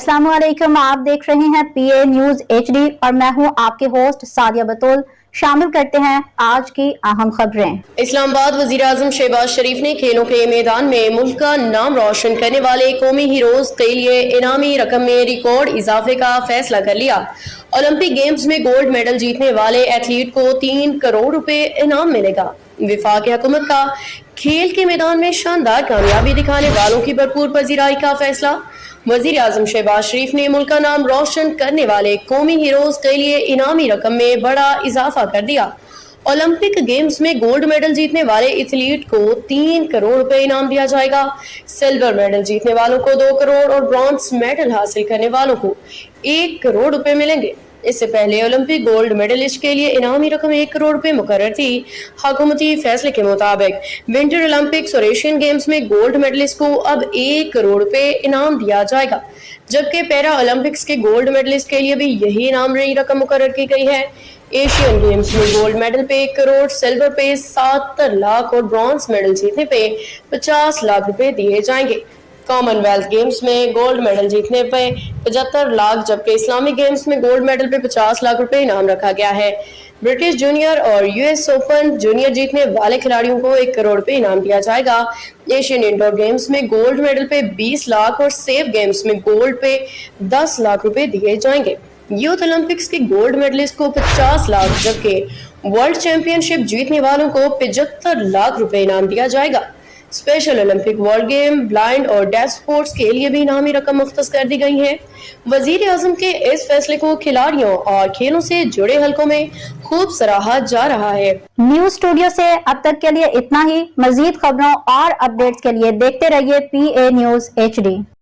अस्सलाम वालेकुम, आप देख रहे हैं PA न्यूज HD और मैं हूं आपके होस्ट सादिया बतूल। शामिल करते हैं आज की अहम खबरें। इस्लामाबाद वजीर आजम शहबाज शरीफ ने खेलों के मैदान में मुल्क का नाम रोशन करने वाले कौमी हीरोज के लिए इनामी रकम में रिकॉर्ड इजाफे का फैसला कर लिया। ओलंपिक गेम्स में गोल्ड मेडल जीतने वाले एथलीट को 3 करोड़ रुपए इनाम मिलेगा। विफाक हुकूमत का खेल के मैदान में शानदार कामयाबी दिखाने वालों की भरपूर पजीराई का फैसला। वजीर आजम शहबाज शरीफ ने मुल्क का नाम रोशन करने वाले कौमी हीरोज के लिए इनामी रकम में बड़ा इजाफा कर दिया। ओलंपिक गेम्स में गोल्ड मेडल जीतने वाले एथलीट को 3 करोड़ रुपए इनाम दिया जाएगा। सिल्वर मेडल जीतने वालों को 2 करोड़ और ब्रॉन्ज मेडल हासिल करने वालों को 1 करोड़ रुपए मिलेंगे। इससे पहले ओलंपिक गोल्ड मेडलिस्ट के लिए इनामी रकम 1 करोड़ रुपए मुकर्रर थी। हुकूमती फैसले के मुताबिक विंटर ओलंपिक्स और एशियन गेम्स में गोल्ड मेडलिस्ट को अब 1 करोड़ रुपए इनाम दिया जाएगा, जबकि पैरा ओलंपिक्स के गोल्ड मेडलिस्ट के लिए भी यही इनाम रकम मुकर्रर की गई है। एशियन गेम्स में गोल्ड मेडल पे 1 करोड़, सिल्वर पे 70 लाख और ब्रॉन्ज मेडल जीतने पे 50 लाख रुपए दिए जाएंगे। कॉमनवेल्थ गेम्स में गोल्ड मेडल जीतने पे 75 लाख, जबकि इस्लामिक गेम्स में गोल्ड मेडल पे 50 लाख रुपए इनाम रखा गया है। ब्रिटिश जूनियर और US ओपन जूनियर जीतने वाले खिलाड़ियों को 1 करोड़ रुपए इनाम दिया जाएगा। एशियन इंडोर गेम्स में गोल्ड मेडल पे 20 लाख और सेफ गेम्स में गोल्ड पे 10 लाख रुपए दिए जाएंगे। यूथ ओलंपिक्स के गोल्ड मेडलिस्ट को 50 लाख, जबकि वर्ल्ड चैंपियनशिप जीतने वालों को 75 लाख रुपए इनाम दिया जाएगा। Special Olympic world game, blind और डेफ स्पोर्ट्स के लिए भी इनामी रकम मुख्तस कर दी गई है। वजीर आजम के इस फैसले को खिलाड़ियों और खेलों से जुड़े हलकों में खूब सराहा जा रहा है। न्यूज स्टूडियो से अब तक के लिए इतना ही। मजीद खबरों और अपडेट्स के लिए देखते रहिए PA न्यूज HD।